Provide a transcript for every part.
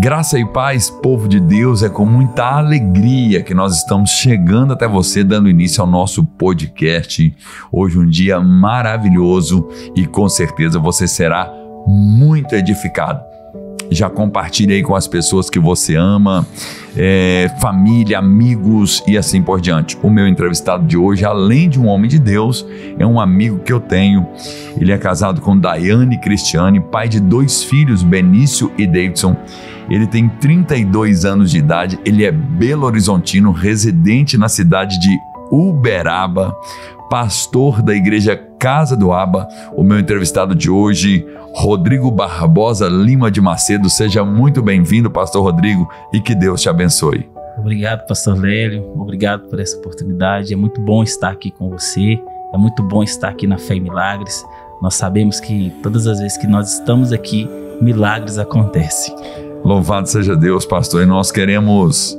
Graça e paz, povo de Deus, é com muita alegria que nós estamos chegando até você, dando início ao nosso podcast. Hoje um dia maravilhoso e com certeza você será muito edificado. Já compartilhe aí com as pessoas que você ama, família, amigos e assim por diante. O meu entrevistado de hoje, além de um homem de Deus, é um amigo que eu tenho. Ele é casado com Daiane Cristiane, pai de 2 filhos, Benício e Davidson. Ele tem 32 anos de idade, ele é belo-horizontino, residente na cidade de Uberaba, pastor da igreja Casa do Aba. O meu entrevistado de hoje, Rodrigo Barbosa Lima de Macedo. Seja muito bem-vindo, pastor Rodrigo, e que Deus te abençoe. Obrigado, pastor Lélio, obrigado por essa oportunidade. É muito bom estar aqui com você, é muito bom estar aqui na Fé em Milagres. Nós sabemos que todas as vezes que nós estamos aqui, milagres acontecem. Louvado seja Deus, pastor, e nós queremos,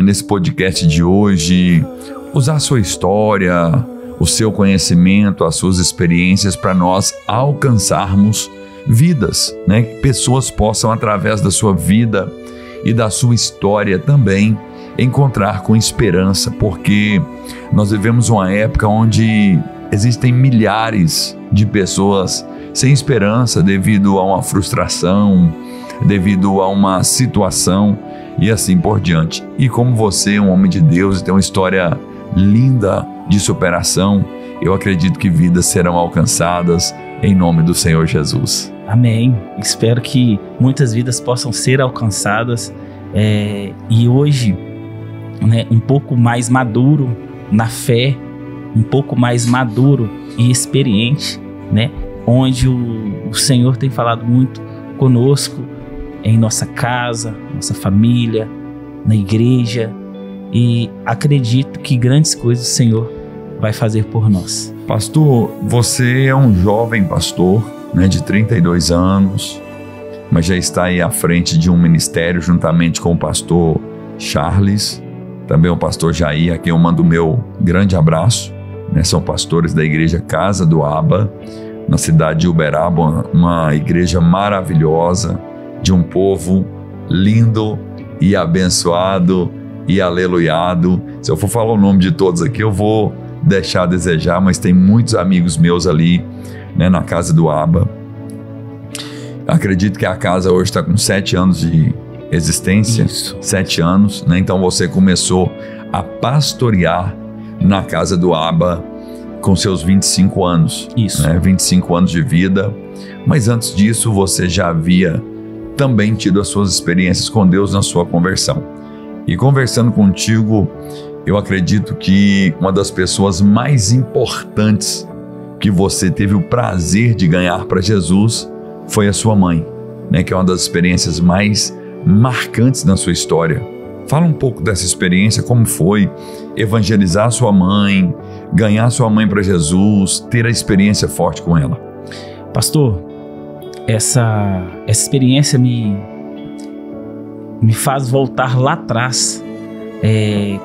nesse podcast de hoje, usar a sua história, o seu conhecimento, as suas experiências para nós alcançarmos vidas, né? Que pessoas possam, através da sua vida e da sua história também, encontrar com esperança, porque nós vivemos uma época onde existem milhares de pessoas sem esperança devido a uma frustração, devido a uma situação e assim por diante. E como você é um homem de Deus e tem uma história linda de superação, eu acredito que vidas serão alcançadas em nome do Senhor Jesus. Amém. Espero que muitas vidas possam ser alcançadas e hoje, né, um pouco mais maduro na fé, um pouco mais maduro e experiente, né, onde o Senhor tem falado muito conosco em nossa casa, nossa família, na igreja, e acredito que grandes coisas o Senhor vai fazer por nós. Pastor, você é um jovem pastor, né, de 32 anos, mas já está aí à frente de um ministério juntamente com o pastor Charles, também o pastor Jair, a quem eu mando o meu grande abraço, né, são pastores da igreja Casa do Aba, na cidade de Uberaba, uma igreja maravilhosa, de um povo lindo e abençoado e aleluiado. Se eu for falar o nome de todos aqui, eu vou deixar a desejar, mas tem muitos amigos meus ali, né, na Casa do Aba. Acredito que a casa hoje está com 7 anos de existência. Isso. 7 anos, né? Então você começou a pastorear na Casa do Aba com seus 25 anos. Isso. Né? 25 anos de vida. Mas antes disso, você já havia também tido as suas experiências com Deus na sua conversão. E conversando contigo, eu acredito que uma das pessoas mais importantes que você teve o prazer de ganhar para Jesus foi a sua mãe, né? Que é uma das experiências mais marcantes na sua história. Fala um pouco dessa experiência, como foi evangelizar sua mãe, ganhar sua mãe para Jesus, ter a experiência forte com ela. Pastor, essa experiência me faz voltar lá atrás,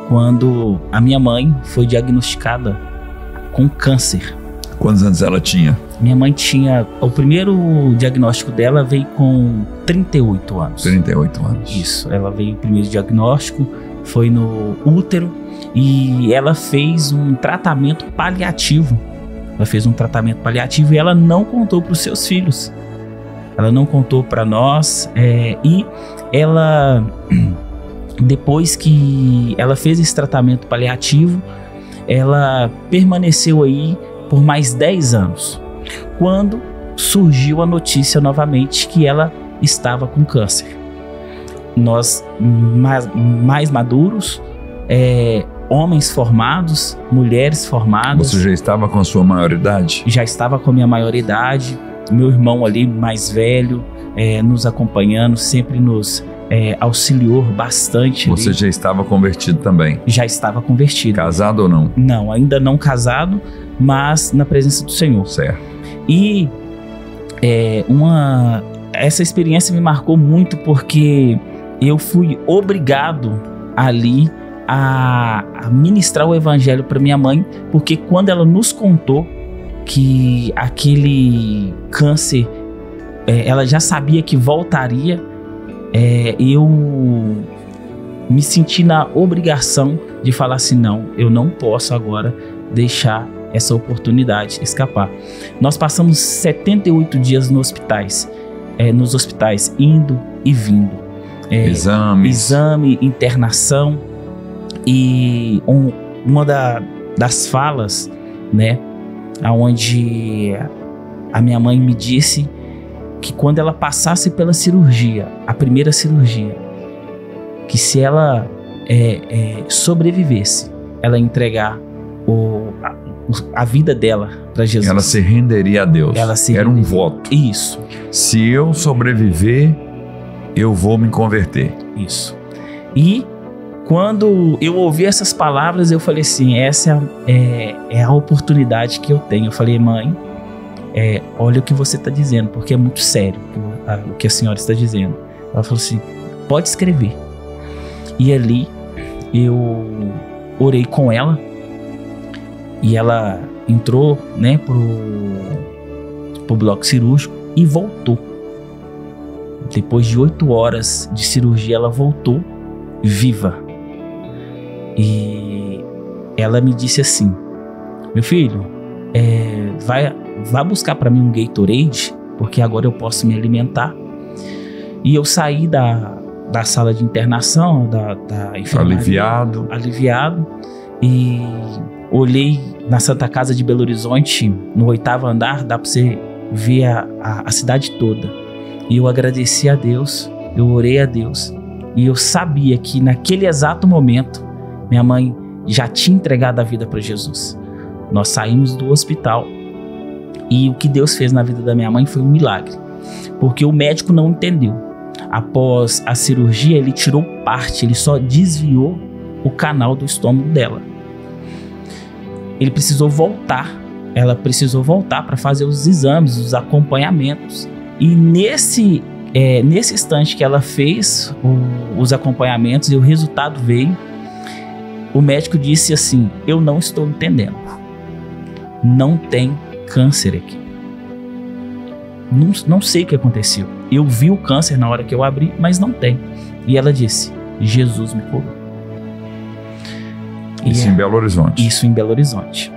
quando a minha mãe foi diagnosticada com câncer. Quantos anos ela tinha? Minha mãe tinha... O primeiro diagnóstico dela veio com 38 anos. 38 anos. Isso, ela veio o primeiro diagnóstico, foi no útero e ela fez um tratamento paliativo. Ela fez um tratamento paliativo e ela não contou para os seus filhos. Ela não contou para nós, e ela, depois que ela fez esse tratamento paliativo, ela permaneceu aí por mais 10 anos, quando surgiu a notícia novamente que ela estava com câncer. Nós, mais maduros, homens formados, mulheres formadas. Você já estava com a sua maioridade? Já estava com a minha maioridade. Meu irmão ali, mais velho, nos acompanhando, sempre nos auxiliou bastante. Você ali. Já estava convertido também? Já estava convertido. Casado ou não? Não, ainda não casado, mas na presença do Senhor. Certo. E essa experiência me marcou muito porque eu fui obrigado ali a ministrar o evangelho para minha mãe, porque quando ela nos contou que aquele câncer, ela já sabia que voltaria, eu me senti na obrigação de falar assim, não, eu não posso agora deixar essa oportunidade escapar. Nós passamos 78 dias nos hospitais, indo e vindo. Exame, internação. E uma das falas, né, onde a minha mãe me disse que quando ela passasse pela cirurgia, a primeira cirurgia, que se ela sobrevivesse, ela ia entregar a vida dela para Jesus. Ela se renderia a Deus. Era um voto. Isso. Se eu sobreviver, eu vou me converter. Isso. E quando eu ouvi essas palavras, eu falei assim, essa é a oportunidade que eu tenho. Eu falei, mãe, olha o que você está dizendo, porque é muito sério o que a senhora está dizendo. Ela falou assim, pode escrever. E ali eu orei com ela e ela entrou, né, pro bloco cirúrgico e voltou. Depois de 8 horas de cirurgia, ela voltou viva. E ela me disse assim, meu filho, vai buscar para mim um Gatorade, porque agora eu posso me alimentar. E eu saí da sala de internação, da enfermaria, aliviado, e olhei na Santa Casa de Belo Horizonte, no 8º andar, dá para você ver a cidade toda. E eu agradeci a Deus, eu orei a Deus, e eu sabia que naquele exato momento, minha mãe já tinha entregado a vida para Jesus. Nós saímos do hospital e o que Deus fez na vida da minha mãe foi um milagre, porque o médico não entendeu. Após a cirurgia, ele tirou parte, ele só desviou o canal do estômago dela. Ele precisou voltar, ela precisou voltar para fazer os exames, os acompanhamentos. E nesse instante que ela fez os acompanhamentos e o resultado veio, o médico disse assim, eu não estou entendendo. Não tem câncer aqui. Não sei o que aconteceu. Eu vi o câncer na hora que eu abri, mas não tem. E ela disse, Jesus me curou. Isso em Belo Horizonte. Isso em Belo Horizonte.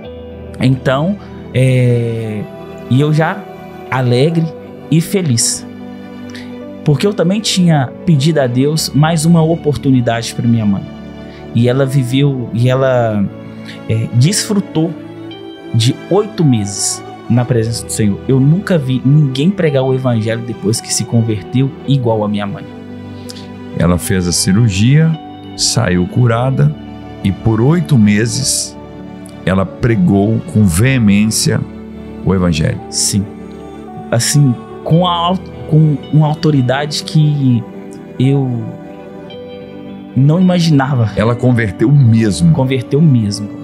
Então, e eu já alegre e feliz. Porque eu também tinha pedido a Deus mais uma oportunidade para minha mãe. E ela viveu, e ela desfrutou de 8 meses na presença do Senhor. Eu nunca vi ninguém pregar o evangelho depois que se converteu igual a minha mãe. Ela fez a cirurgia, saiu curada e por 8 meses ela pregou com veemência o evangelho. Sim. Assim, com uma autoridade que eu não imaginava. Ela converteu mesmo.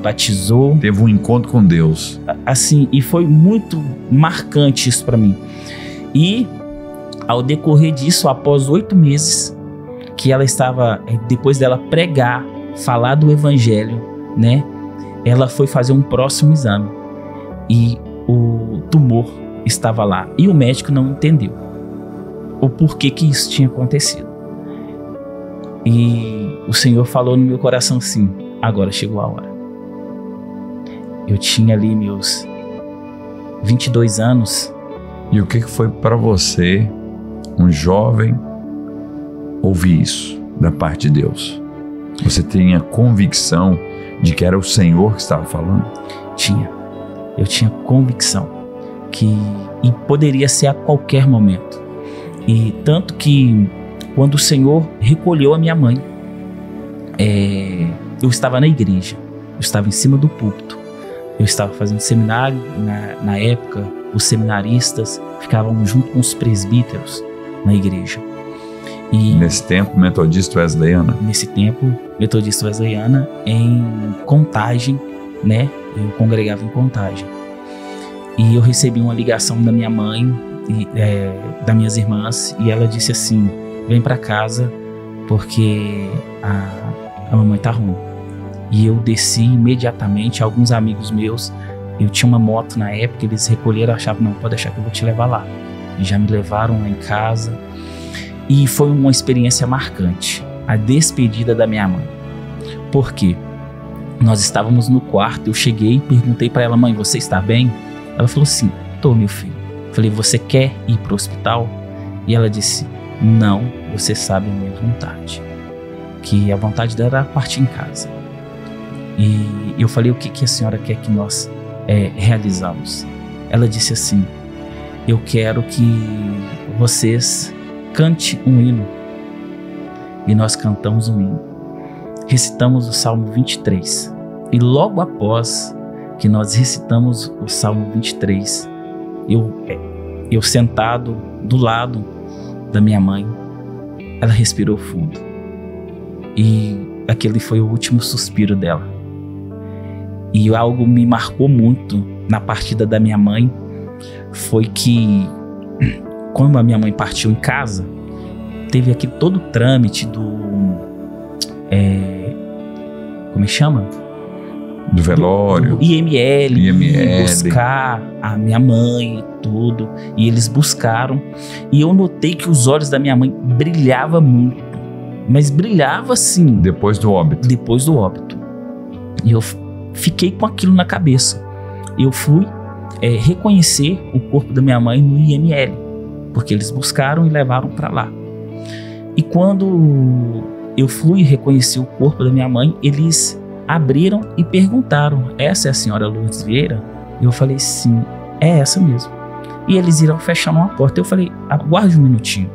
Batizou. Teve um encontro com Deus. Assim, e foi muito marcante isso para mim. E ao decorrer disso, após 8 meses, que ela estava, depois dela pregar, falar do evangelho, né? Ela foi fazer um próximo exame. E o tumor estava lá. E o médico não entendeu o porquê que isso tinha acontecido. E o Senhor falou no meu coração assim, agora chegou a hora. Eu tinha ali meus 22 anos. E o que foi para você, um jovem, ouvir isso da parte de Deus? Você tinha convicção de que era o Senhor que estava falando? Eu tinha convicção e poderia ser a qualquer momento. E tanto que quando o Senhor recolheu a minha mãe, eu estava na igreja, eu estava em cima do púlpito, eu estava fazendo seminário, na época os seminaristas ficavam junto com os presbíteros na igreja. E nesse tempo, Metodista Wesleyana? Nesse tempo, Metodista Wesleyana, em Contagem, né? Eu congregava em Contagem. E eu recebi uma ligação da minha mãe, das minhas irmãs, e ela disse assim, vem pra casa, porque a mamãe tá ruim. E eu desci imediatamente, alguns amigos meus, eu tinha uma moto na época, eles recolheram, achavam, não, pode deixar que eu vou te levar lá. E já me levaram lá em casa, E foi uma experiência marcante, a despedida da minha mãe. Por quê? Nós estávamos no quarto, eu cheguei e perguntei para ela: mãe, você está bem? Ela falou: sim, tô, meu filho. Falei: você quer ir para o hospital? E ela disse: não, você sabe a minha vontade. Que a vontade dela era partir em casa. E eu falei: o que a senhora quer que nós realizamos? Ela disse assim: eu quero que vocês cante um hino. E nós cantamos um hino. Recitamos o Salmo 23. E logo após que nós recitamos o Salmo 23, eu sentado do lado da minha mãe, ela respirou fundo. E aquele foi o último suspiro dela. E algo me marcou muito na partida da minha mãe foi que, quando a minha mãe partiu em casa, teve aqui todo o trâmite do... como é que chama? Do velório. Do IML. Buscar a minha mãe e tudo. E eles buscaram. E eu notei que os olhos da minha mãe brilhavam muito. Mas brilhava assim. Depois do óbito. Depois do óbito. E eu fiquei com aquilo na cabeça. Eu fui reconhecer o corpo da minha mãe no IML. Porque eles buscaram e levaram para lá. E quando eu fui reconhecer o corpo da minha mãe, eles abriram e perguntaram: essa é a senhora Lourdes Vieira? Eu falei: sim, é essa mesmo. E eles iram fechar uma porta. Eu falei: aguarde um minutinho.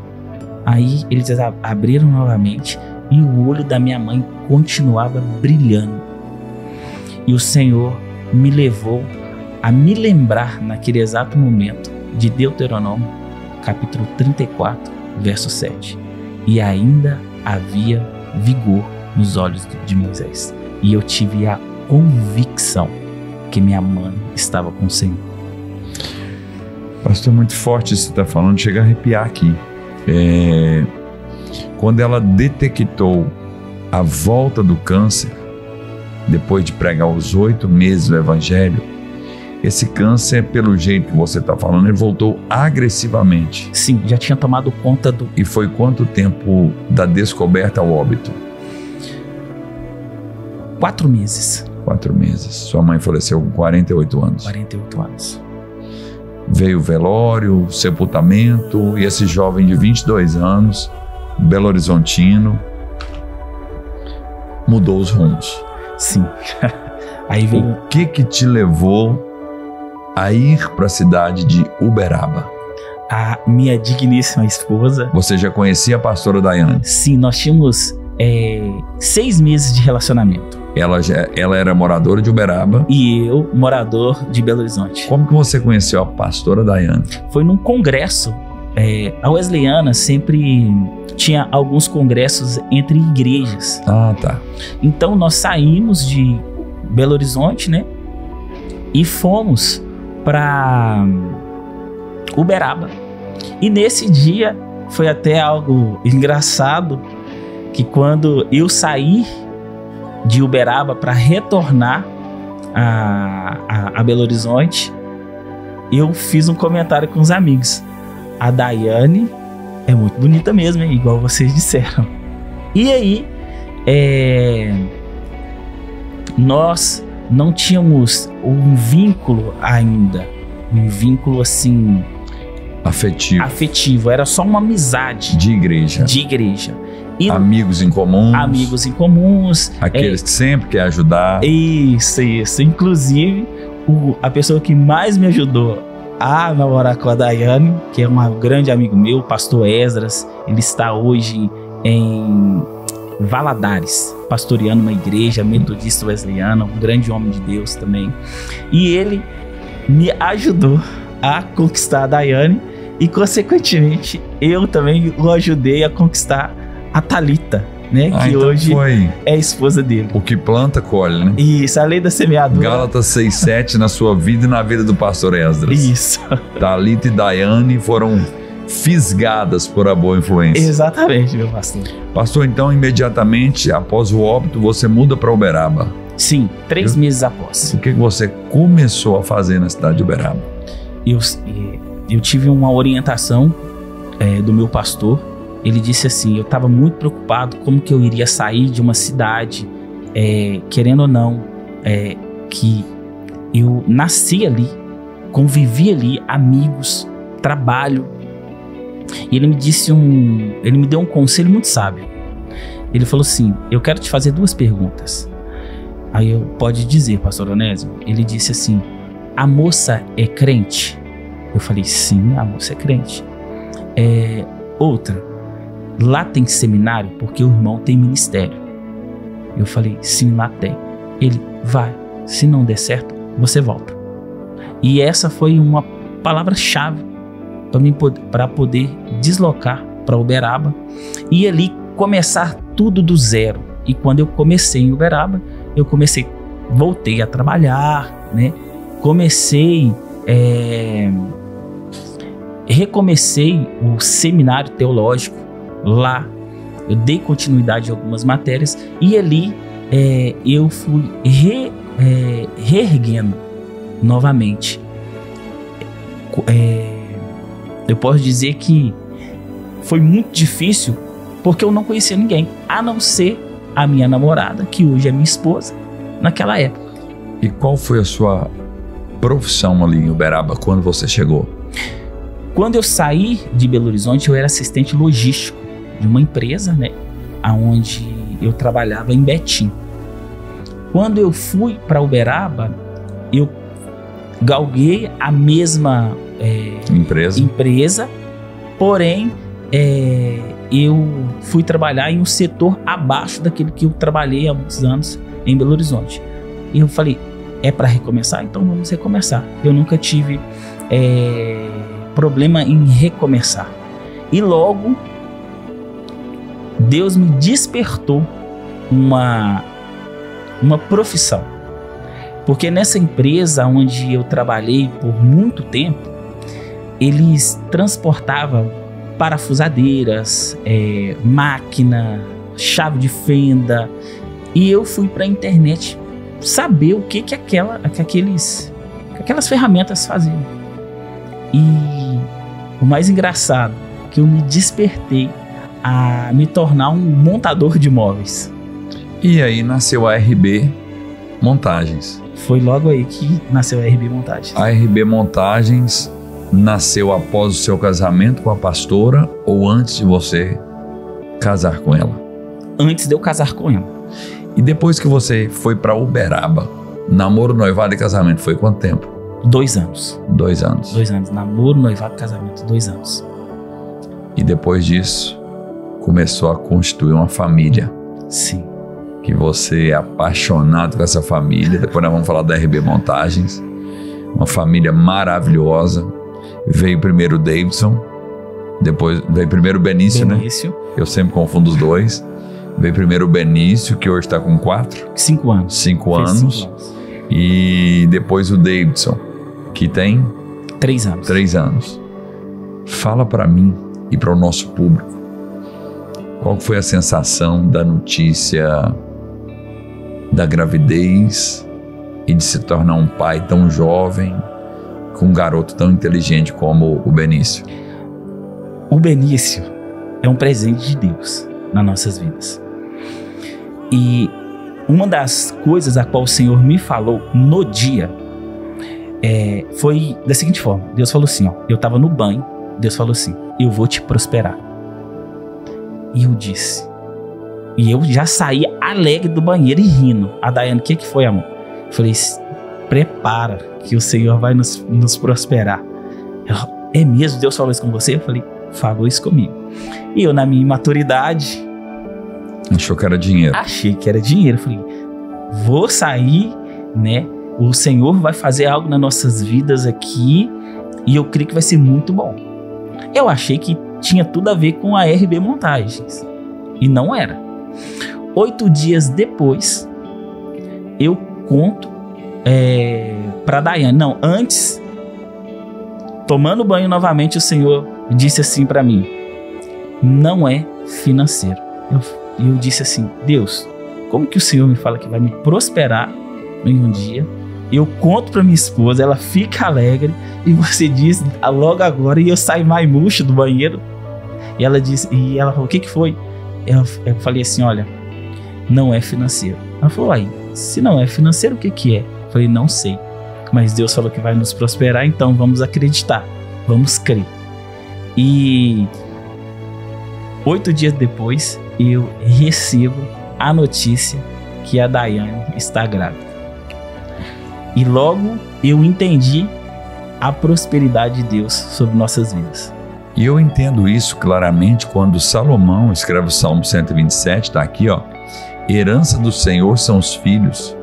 Aí eles abriram novamente e o olho da minha mãe continuava brilhando. E o Senhor me levou a me lembrar naquele exato momento de Deuteronômio, capítulo 34, verso 7. E ainda havia vigor nos olhos de Moisés. E eu tive a convicção que minha mãe estava com o Senhor. Pastor, é muito forte isso que você está falando, chega a arrepiar aqui. Quando ela detectou a volta do câncer, depois de pregar os 8 meses do Evangelho, esse câncer, pelo jeito que você está falando, ele voltou agressivamente. Sim, já tinha tomado conta do... E foi quanto tempo da descoberta ao óbito? 4 meses. 4 meses. Sua mãe faleceu com 48 anos. 48 anos. Veio o velório, o sepultamento, e esse jovem de 22 anos, Belo Horizontino, mudou os rumos. Sim. Aí veio... O que te levou a ir para a cidade de Uberaba? A minha digníssima esposa. Você já conhecia a pastora Daiane? Sim, nós tínhamos 6 meses de relacionamento. Ela era moradora de Uberaba. E eu, morador de Belo Horizonte. Como que você conheceu a pastora Daiane? Foi num congresso. A Wesleyana sempre tinha alguns congressos entre igrejas. Ah, tá. Então nós saímos de Belo Horizonte, né? E fomos para Uberaba. E nesse dia foi até algo engraçado, que quando eu saí de Uberaba para retornar a Belo Horizonte, eu fiz um comentário com os amigos: a Daiane é muito bonita mesmo, hein? Igual vocês disseram. E aí nós não tínhamos um vínculo ainda, um vínculo assim afetivo, era só uma amizade de igreja. E amigos em comuns. Aqueles que sempre querem ajudar. Isso. Inclusive, a pessoa que mais me ajudou a namorar com a Daiane, que é um grande amigo meu, o pastor Esdras, ele está hoje em Valadares, pastoreando uma igreja metodista wesleyana, um grande homem de Deus também. E ele me ajudou a conquistar a Daiane e, consequentemente, eu também o ajudei a conquistar a Thalita, né? Que então hoje é a esposa dele. O que planta, colhe, né? Isso, a lei da semeadura. Gálatas 6:7 na sua vida e na vida do pastor Esdras. Isso. Thalita e Daiane foram fisgadas por a boa influência. Exatamente, meu pastor. Pastor, então, imediatamente após o óbito, você muda para Uberaba? Sim, 3 meses após. O que você começou a fazer na cidade de Uberaba? Eu tive uma orientação do meu pastor, ele disse assim, eu estava muito preocupado como que eu iria sair de uma cidade, querendo ou não, que eu nasci ali, convivi ali, amigos, trabalho. E ele me deu um conselho muito sábio. Ele falou assim, eu quero te fazer 2 perguntas. Aí eu, pode dizer, pastor Onésimo. Ele disse assim, a moça é crente? Eu falei, sim, a moça é crente. Outra, lá tem seminário? Porque o irmão tem ministério. Eu falei, sim, lá tem. Ele, vai, se não der certo, você volta. E essa foi uma palavra-chave para poder deslocar para Uberaba e ali começar tudo do zero. E quando eu comecei em Uberaba, voltei a trabalhar, né? Recomecei o seminário teológico lá. Eu dei continuidade a algumas matérias e ali eu fui reerguendo novamente. Eu posso dizer que foi muito difícil porque eu não conhecia ninguém, a não ser a minha namorada, que hoje é minha esposa, naquela época. E qual foi a sua profissão ali em Uberaba quando você chegou? Quando eu saí de Belo Horizonte, eu era assistente logístico de uma empresa, né, onde eu trabalhava em Betim. Quando eu fui para Uberaba, eu galguei a mesma empresa, porém eu fui trabalhar em um setor abaixo daquele que eu trabalhei há muitos anos em Belo Horizonte. E eu falei, é para recomeçar? Então vamos recomeçar. Eu nunca tive problema em recomeçar. E logo Deus me despertou uma profissão. Porque nessa empresa onde eu trabalhei por muito tempo, eles transportavam parafusadeiras, máquina, chave de fenda. E eu fui para a internet saber o que aquelas ferramentas faziam. E o mais engraçado, que eu me despertei a me tornar um montador de móveis. E aí nasceu a RB Montagens. Foi logo aí que nasceu a RB Montagens. A RB Montagens nasceu após o seu casamento com a pastora ou antes de você casar com ela? Antes de eu casar com ela. E depois que você foi para Uberaba, namoro, noivado e casamento, foi quanto tempo? 2 anos. 2 anos. 2 anos. Namoro, noivado, casamento, 2 anos. E depois disso, começou a constituir uma família. Sim. Que você é apaixonado com essa família. Depois nós vamos falar da RB Montagens. Uma família maravilhosa. Veio primeiro o Davidson, depois veio primeiro o Benício, né? Eu sempre confundo os dois. Veio primeiro o Benício, que hoje está com 5 anos. 5 anos. E depois o Davidson, que tem 3 anos. 3 anos. Fala para mim e para o nosso público, qual foi a sensação da notícia da gravidez e de se tornar um pai tão jovem, com um garoto tão inteligente como o Benício? O Benício é um presente de Deus nas nossas vidas. E uma das coisas a qual o Senhor me falou no dia foi da seguinte forma. Deus falou assim, eu estava no banho, Deus falou assim, eu vou te prosperar. E eu disse, e eu já saí alegre do banheiro e rindo. A Daiane, o que foi, amor? Eu falei, prepara que o Senhor vai nos prosperar. Ela, é mesmo? Deus falou isso com você? Eu falei, falou isso comigo. E eu, na minha imaturidade, achou que era dinheiro. Achei que era dinheiro. Eu falei, vou sair, né? O Senhor vai fazer algo nas nossas vidas aqui e eu creio que vai ser muito bom. Eu achei que tinha tudo a ver com a RB Montagens e não era. 8 dias depois, eu conto para Daiane. Não, antes, tomando banho novamente, o Senhor disse assim para mim, não é financeiro. Eu disse assim, Deus, como que o Senhor me fala que vai me prosperar em um dia? Eu conto para minha esposa, ela fica alegre e você diz logo agora e eu saio mais murcho do banheiro. E ela falou, o que foi? Eu falei assim, olha, não é financeiro. Ela falou, aí, se não é financeiro, o que é? Eu falei, não sei. Mas Deus falou que vai nos prosperar, então vamos acreditar, vamos crer. E 8 dias depois, eu recebo a notícia que a Daiane está grávida. E logo eu entendi a prosperidade de Deus sobre nossas vidas. E eu entendo isso claramente quando Salomão escreve o Salmo 127, está aqui, ó. Herança do Senhor são os filhos,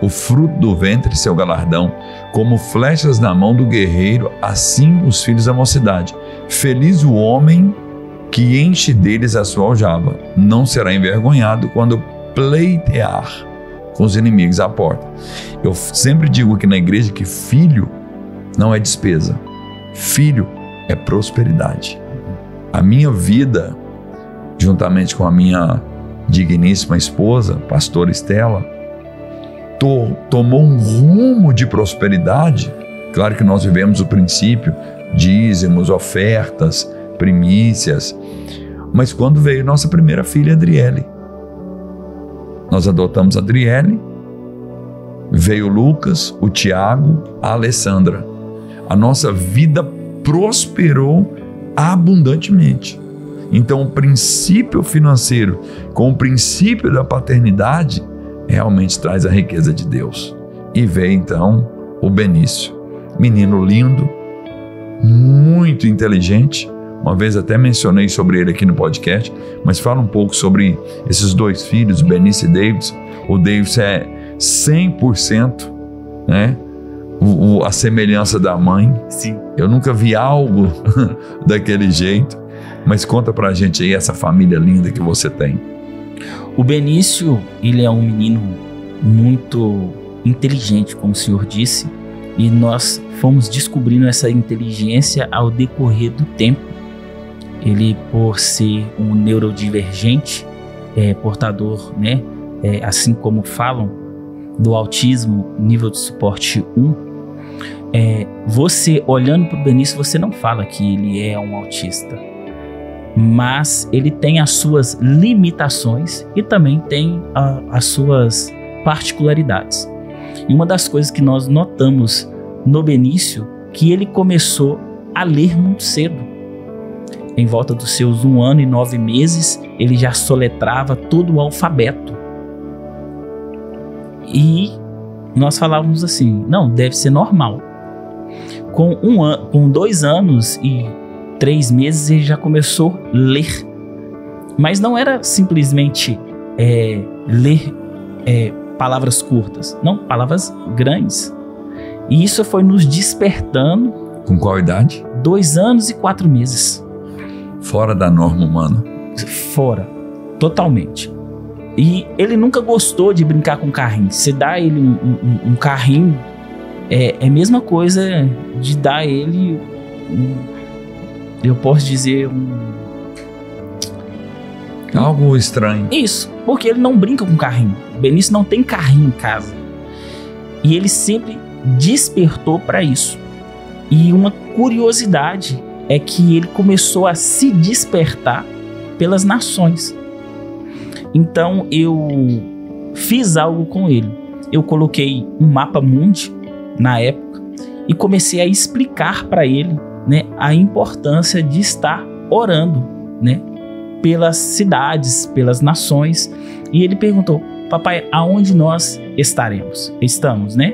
o fruto do ventre seu galardão, como flechas na mão do guerreiro, assim os filhos da mocidade. Feliz o homem que enche deles a sua aljava, não será envergonhado quando pleitear com os inimigos à porta. Eu sempre digo aqui na igreja que filho não é despesa, filho é prosperidade. A minha vida, juntamente com a minha digníssima esposa, pastora Estela, tomou um rumo de prosperidade. Claro que nós vivemos o princípio, dízimos, ofertas, primícias, mas quando veio nossa primeira filha, Adriele, nós adotamos a Adriele, veio o Lucas, o Tiago, a Alessandra. A nossa vida prosperou abundantemente. Então, o princípio financeiro com o princípio da paternidade realmente traz a riqueza de Deus. E veio então o Benício, menino lindo, muito inteligente. Uma vez até mencionei sobre ele aqui no podcast, mas fala um pouco sobre esses 2 filhos, Benício e Davidson. O Davidson é 100%, né? A semelhança da mãe. Sim. Eu nunca vi algo daquele jeito, mas conta pra gente aí essa família linda que você tem. O Benício, ele é um menino muito inteligente, como o senhor disse, e nós fomos descobrindo essa inteligência ao decorrer do tempo. Ele, por ser um neurodivergente, portador, né, assim como falam, do autismo nível de suporte 1, você olhando para o Benício, você não fala que ele é um autista, mas ele tem as suas limitações e também tem as suas particularidades. E uma das coisas que nós notamos no Benício, que ele começou a ler muito cedo. Em volta dos seus 1 ano e 9 meses, ele já soletrava todo o alfabeto. E nós falávamos assim, não, deve ser normal. Com 2 anos e 3 meses ele já começou a ler. Mas não era simplesmente ler palavras curtas, não, palavras grandes. E isso foi nos despertando. Com qual idade? 2 anos e 4 meses. Fora da norma humana. Fora, totalmente. E ele nunca gostou de brincar com carrinho. Se dá ele um carrinho, é a mesma coisa de dar ele eu posso dizer algo estranho. Isso, porque ele não brinca com carrinho. O Benício não tem carrinho em casa. E ele sempre despertou para isso. E uma curiosidade é que ele começou a se despertar pelas nações. Então eu fiz algo com ele. Eu coloquei um mapa mundi na época e comecei a explicar para ele, né, a importância de estar orando, né, pelas cidades, pelas nações. E ele perguntou: papai, aonde nós estaremos? Estamos, né?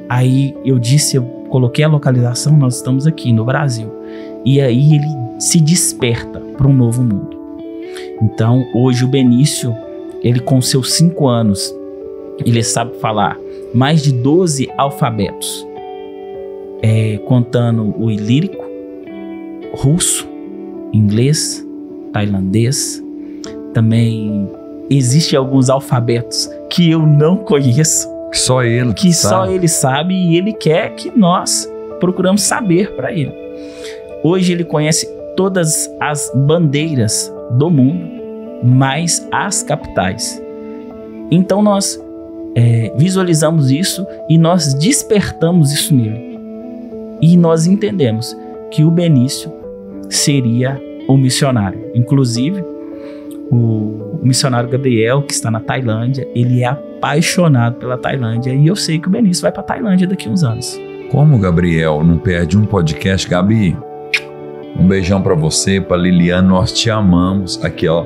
Aí eu coloquei a localização, nós estamos aqui no Brasil. E aí ele se desperta para um novo mundo. Então hoje o Benício, ele com seus 5 anos, ele sabe falar mais de 12 alfabetos, contando o ilírico, russo, inglês, tailandês. Também existem alguns alfabetos que eu não conheço, só ele que só ele sabe, e ele quer que nós procuramos saber para ele. Hoje ele conhece todas as bandeiras do mundo, mais as capitais. Então nós visualizamos isso e nós despertamos isso nele. E nós entendemos que o Benício seria um missionário. Inclusive, o missionário Gabriel, que está na Tailândia, ele é apaixonado pela Tailândia, e eu sei que o Benício vai para a Tailândia daqui a uns anos. Como o Gabriel não perde um podcast, Gabi, um beijão para você, para Liliane, nós te amamos. Aqui, ó,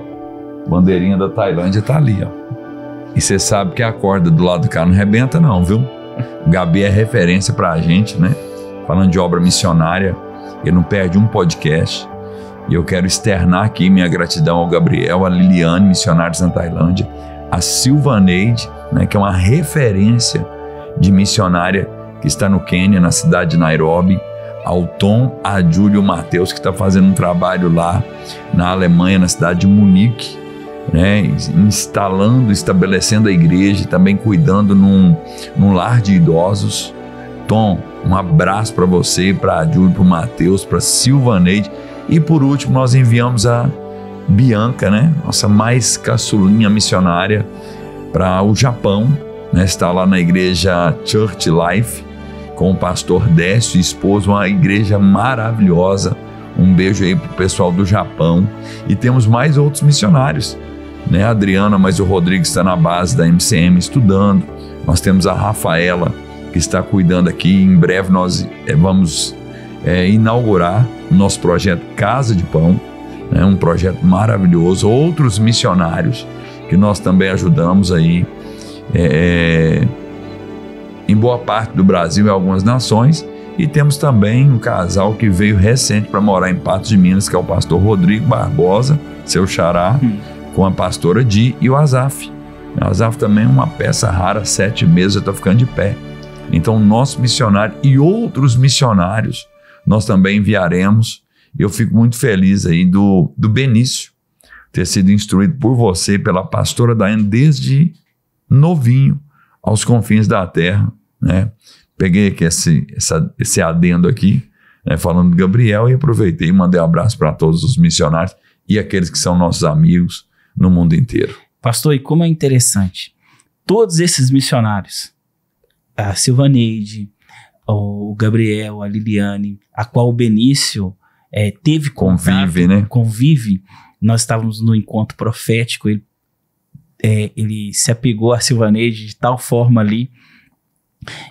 bandeirinha da Tailândia tá ali, ó. E você sabe que a corda do lado do cara não arrebenta não, viu? O Gabi é referência pra gente, né? Falando de obra missionária, ele não perde um podcast. E eu quero externar aqui minha gratidão ao Gabriel, a Liliane, missionários na Tailândia, a Silvaneide, né, que é uma referência de missionária que está no Quênia, na cidade de Nairobi, ao Tom, a Júlia e o Matheus, que está fazendo um trabalho lá na Alemanha, na cidade de Munique, né, instalando, estabelecendo a igreja e também cuidando num lar de idosos. Tom, um abraço para você, para a Júlia, para o Matheus, para a Silvaneide. E por último, nós enviamos a Bianca, né, nossa mais caçulinha missionária, para o Japão, né, está lá na igreja Church Life, com o pastor Décio e esposo, uma igreja maravilhosa. Um beijo aí pro pessoal do Japão. E temos mais outros missionários, né, a Adriana, mas o Rodrigo está na base da MCM estudando. Nós temos a Rafaela, que está cuidando aqui. Em breve nós vamos inaugurar o nosso projeto Casa de Pão, né, um projeto maravilhoso. Outros missionários que nós também ajudamos aí em boa parte do Brasil e algumas nações. E temos também um casal que veio recente para morar em Patos de Minas, que é o pastor Rodrigo Barbosa, seu xará, com a pastora Di e o Azaf. O Azaf também é uma peça rara, 7 meses já está ficando de pé. Então, nosso missionário e outros missionários nós também enviaremos. Eu fico muito feliz aí do Benício ter sido instruído por você, pela pastora Daiane, desde novinho, aos confins da terra, né? Peguei aqui esse adendo aqui, né, falando do Gabriel, e aproveitei e mandei um abraço para todos os missionários e aqueles que são nossos amigos no mundo inteiro. Pastor, e como é interessante, todos esses missionários, a Silvaneide, o Gabriel, a Liliane, a qual o Benício teve contato, convive, nós estávamos no encontro profético, ele se apegou a Silvaneide de tal forma ali,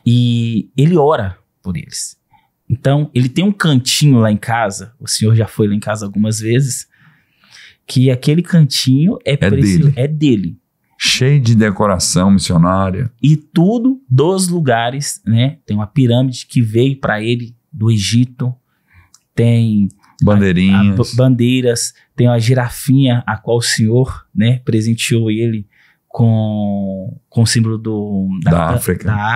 e ele ora por eles. Então, ele tem um cantinho lá em casa, o senhor já foi lá em casa algumas vezes, que aquele cantinho é dele. Cheio de decoração missionária. E tudo dos lugares, né? Tem uma pirâmide que veio para ele do Egito, tem bandeirinhas, bandeiras, tem uma girafinha a qual o senhor, né, presenteou ele com o símbolo da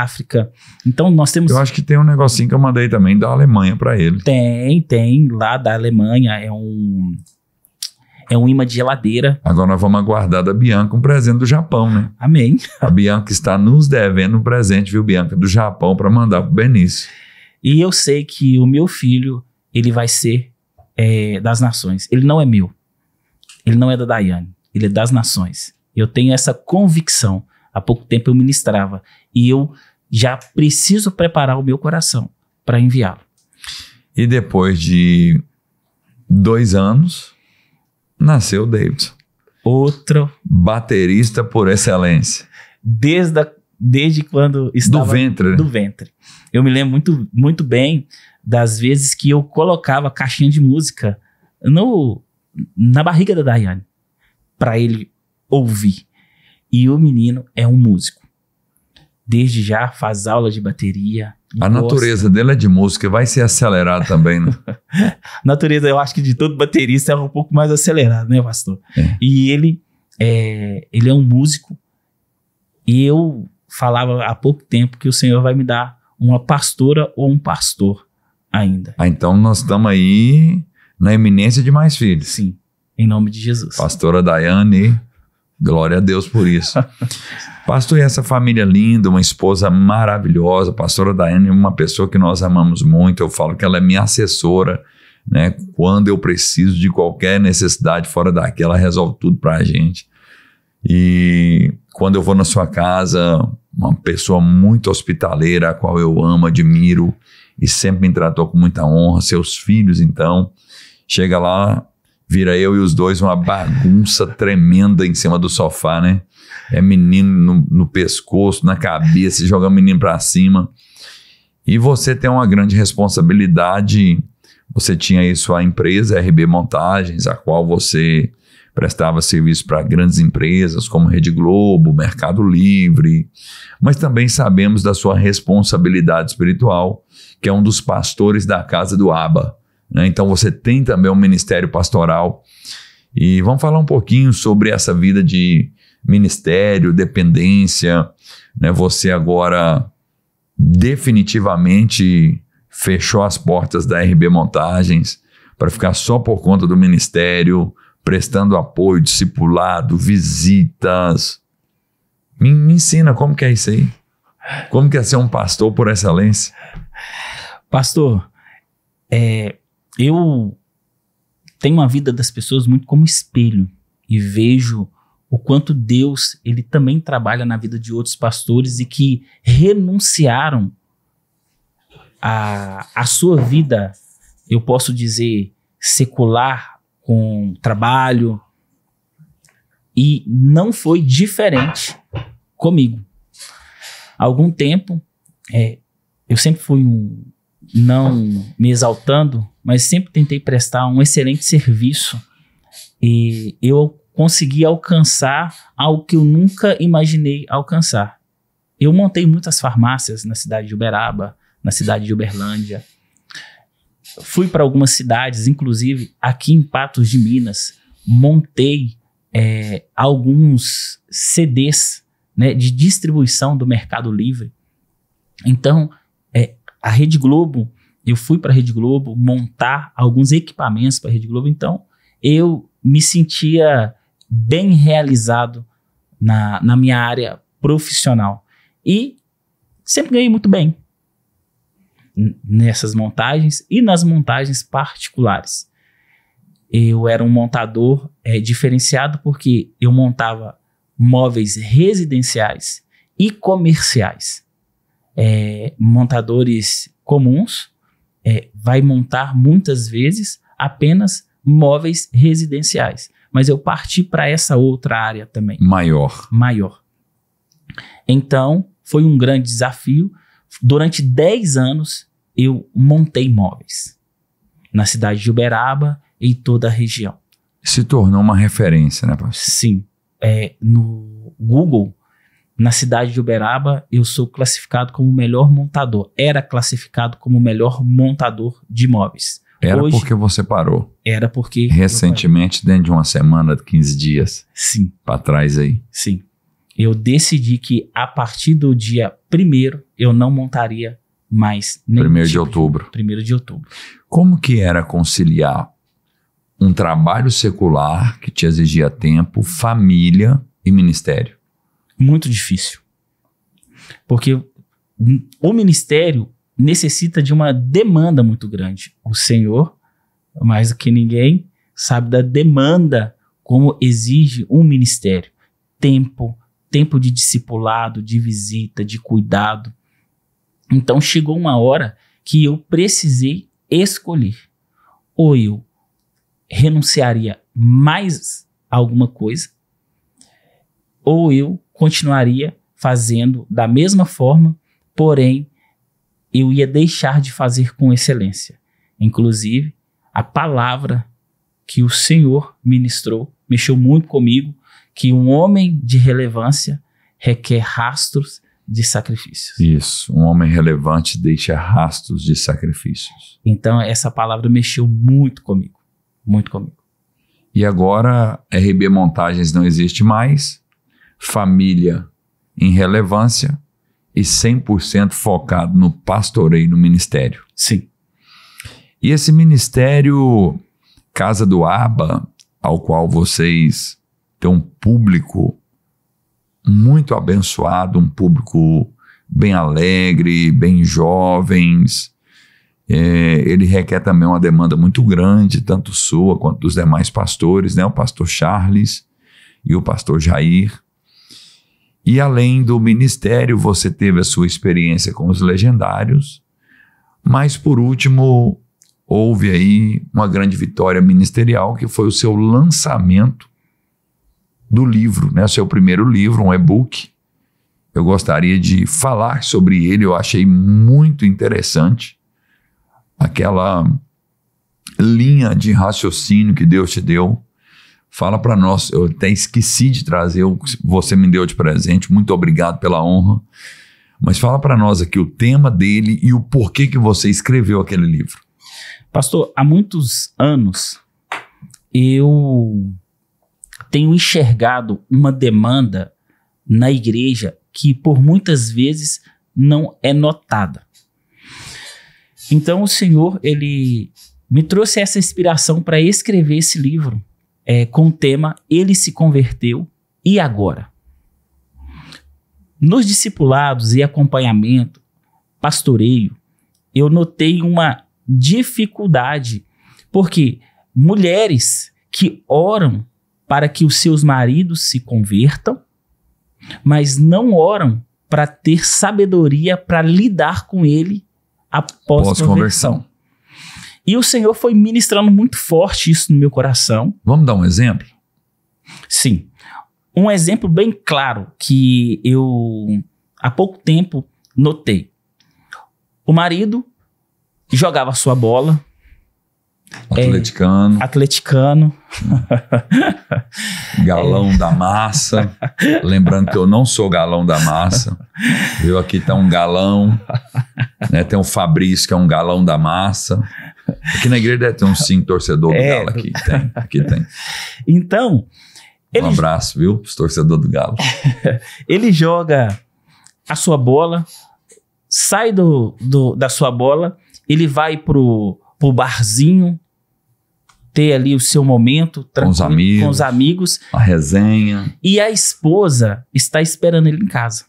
África. Então nós temos... Eu acho que tem um negocinho que eu mandei também da Alemanha para ele. Tem lá da Alemanha, é um imã de geladeira. Agora nós vamos aguardar da Bianca um presente do Japão, né? Amém. A Bianca está nos devendo um presente, viu, Bianca, do Japão, para mandar pro Benício. E eu sei que o meu filho, ele vai ser das nações. Ele não é meu. Ele não é da Daiane. Ele é das nações. Eu tenho essa convicção. Há pouco tempo eu ministrava. E eu já preciso preparar o meu coração para enviá-lo. E depois de 2 anos, nasceu o Davidson. Outro baterista por excelência. Desde quando estava... Do ventre, né? Do ventre. Eu me lembro muito, muito bem das vezes que eu colocava caixinha de música na barriga da Daiane para ele ouvir. E o menino é um músico. Desde já faz aula de bateria. A natureza dele é de música, vai ser acelerado também, né? A natureza, eu acho que de todo baterista é um pouco mais acelerado, né, pastor? E ele é um músico. E eu falava há pouco tempo que o Senhor vai me dar uma pastora ou um pastor ainda. Então nós estamos aí na iminência de mais filhos. Sim, em nome de Jesus. Pastora Daiane, glória a Deus por isso. Pastor, e essa família linda, uma esposa maravilhosa, a pastora Daiane é uma pessoa que nós amamos muito. Eu falo que ela é minha assessora, né? Quando eu preciso de qualquer necessidade fora daqui, ela resolve tudo pra gente. E quando eu vou na sua casa, uma pessoa muito hospitaleira, a qual eu amo, admiro e sempre me tratou com muita honra. Seus filhos, então, chega lá, vira eu e os dois uma bagunça tremenda em cima do sofá, né? É menino no pescoço, na cabeça, jogando o menino pra cima. E você tem uma grande responsabilidade. Você tinha aí sua empresa, RB Montagens, a qual você prestava serviço para grandes empresas como Rede Globo, Mercado Livre, mas também sabemos da sua responsabilidade espiritual, que é um dos pastores da Casa do Abba, né? Então você tem também um ministério pastoral. E vamos falar um pouquinho sobre essa vida de ministério, dependência, né? Você agora definitivamente fechou as portas da RB Montagens para ficar só por conta do ministério, prestando apoio, discipulado, visitas. Me ensina como que é isso aí. Como que é ser um pastor por excelência? Pastor, eu tenho a vida das pessoas muito como espelho e vejo o quanto Deus, ele também trabalha na vida de outros pastores e que renunciaram a sua vida, eu posso dizer, secular, com trabalho, e não foi diferente comigo. Há algum tempo, eu sempre fui não me exaltando, mas sempre tentei prestar um excelente serviço, e eu consegui alcançar algo que eu nunca imaginei alcançar. Eu montei muitas farmácias na cidade de Uberaba, na cidade de Uberlândia. Fui para algumas cidades, inclusive aqui em Patos de Minas, montei alguns CDs, né, de distribuição do Mercado Livre. Então, a Rede Globo, eu fui para a Rede Globo montar alguns equipamentos para a Rede Globo, então eu me sentia bem realizado na minha área profissional e sempre ganhei muito bem nessas montagens e nas montagens particulares. Eu era um montador diferenciado porque eu montava móveis residenciais e comerciais. Montadores comuns vai montar muitas vezes apenas móveis residenciais, mas eu parti para essa outra área também. Maior. Então, foi um grande desafio. Durante 10 anos, eu montei móveis na cidade de Uberaba e em toda a região. Se tornou uma referência, né, pastor? Sim. No Google, na cidade de Uberaba, eu sou classificado como o melhor montador. Era classificado como o melhor montador de móveis. Hoje, porque você parou? Era porque... Recentemente, dentro de uma semana, 15 dias. Sim. Para trás aí. Sim. Eu decidi que a partir do dia 1º eu não montaria mais nenhum 1º de outubro. 1º de outubro. Como que era conciliar um trabalho secular que te exigia tempo, família e ministério? Muito difícil. Porque o ministério necessita de uma demanda muito grande. O Senhor, mais do que ninguém, sabe da demanda como exige um ministério. Tempo de discipulado, de visita, de cuidado. Então chegou uma hora que eu precisei escolher. Ou eu renunciaria mais a alguma coisa, ou eu continuaria fazendo da mesma forma, porém eu ia deixar de fazer com excelência. Inclusive, a palavra que o Senhor ministrou mexeu muito comigo, que um homem de relevância requer rastros de sacrifícios. Isso, um homem relevante deixa rastros de sacrifícios. Então, essa palavra mexeu muito comigo, muito comigo. E agora, RB Montagens não existe mais, família em relevância e 100% focado no pastoreio, no ministério. Sim. E esse ministério Casa do Abba, ao qual vocês têm um público muito abençoado, um público bem alegre, bem jovens, ele requer também uma demanda muito grande, tanto sua quanto dos demais pastores, né? O pastor Charles e o pastor Jair. E além do ministério, você teve a sua experiência com os legendários, mas por último, houve aí uma grande vitória ministerial, que foi o seu lançamento do livro, né? Seu primeiro livro, um e-book. Eu gostaria de falar sobre ele, eu achei muito interessante aquela linha de raciocínio que Deus te deu. Fala para nós, eu até esqueci de trazer o que você me deu de presente, muito obrigado pela honra, mas fala para nós aqui o tema dele e o porquê que você escreveu aquele livro. Pastor, há muitos anos eu tenho enxergado uma demanda na igreja que por muitas vezes não é notada. Então o Senhor, ele me trouxe essa inspiração para escrever esse livro com o tema Ele se converteu, e agora? Nos discipulados e acompanhamento, pastoreio, eu notei uma dificuldade, porque mulheres que oram para que os seus maridos se convertam, mas não oram para ter sabedoria para lidar com ele após conversão. E o Senhor foi ministrando muito forte isso no meu coração. Vamos dar um exemplo? Sim. Um exemplo bem claro que eu há pouco tempo notei. O marido jogava sua bola. Atleticano. Galão da massa. Lembrando que eu não sou galão da massa. Eu aqui tá um galão. Né? Tem o Fabrício, que é um galão da massa. Aqui na igreja deve ter uns 5 torcedores do Galo aqui. Aqui tem. Então... Um abraço, viu? Os torcedores do Galo. Ele joga a sua bola, sai da sua bola, ele vai pro barzinho, ter ali o seu momento tranquilo, com os amigos. A resenha. E a esposa está esperando ele em casa.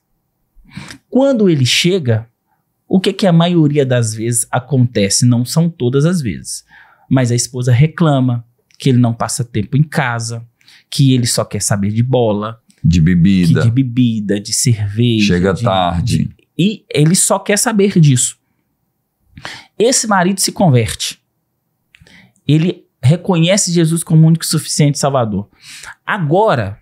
Quando ele chega, o que a maioria das vezes acontece? Não são todas as vezes. Mas a esposa reclama que ele não passa tempo em casa, que ele só quer saber de bola. De bebida. De cerveja. Chega tarde. E ele só quer saber disso. Esse marido se converte. Ele reconhece Jesus como único e suficiente Salvador. Agora,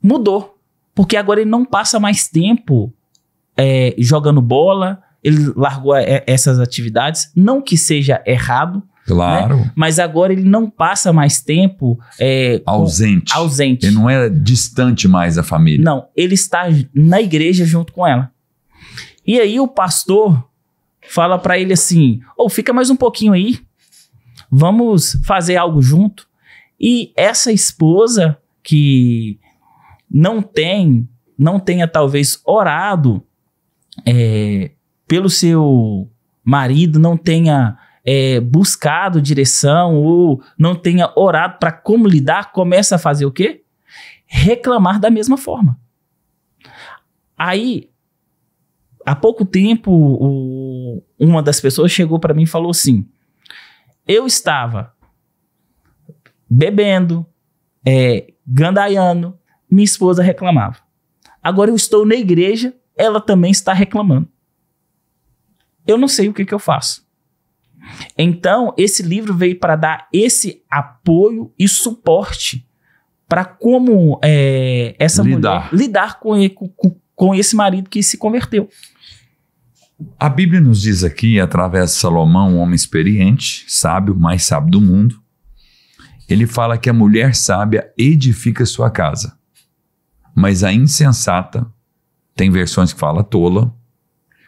mudou. Porque agora ele não passa mais tempo jogando bola. Ele largou essas atividades. Não que seja errado. Claro. Né? Mas agora ele não passa mais tempo ausente. Ele não é distante mais da família. Não, ele está na igreja junto com ela. E aí o pastor fala para ele assim: fica mais um pouquinho aí, vamos fazer algo junto. E essa esposa que não tenha talvez orado pelo seu marido, não tenha buscado direção ou não tenha orado para como lidar, começa a fazer o quê? Reclamar da mesma forma. Aí, há pouco tempo, uma das pessoas chegou para mim e falou assim: eu estava bebendo, gandaiando, minha esposa reclamava. Agora eu estou na igreja, ela também está reclamando. Eu não sei o que eu faço. Então, esse livro veio para dar esse apoio e suporte para como essa mulher lidar com esse marido que se converteu. A Bíblia nos diz aqui, através de Salomão, um homem experiente, sábio, mais sábio do mundo, ele fala que a mulher sábia edifica sua casa, mas a insensata, tem versões que fala tola,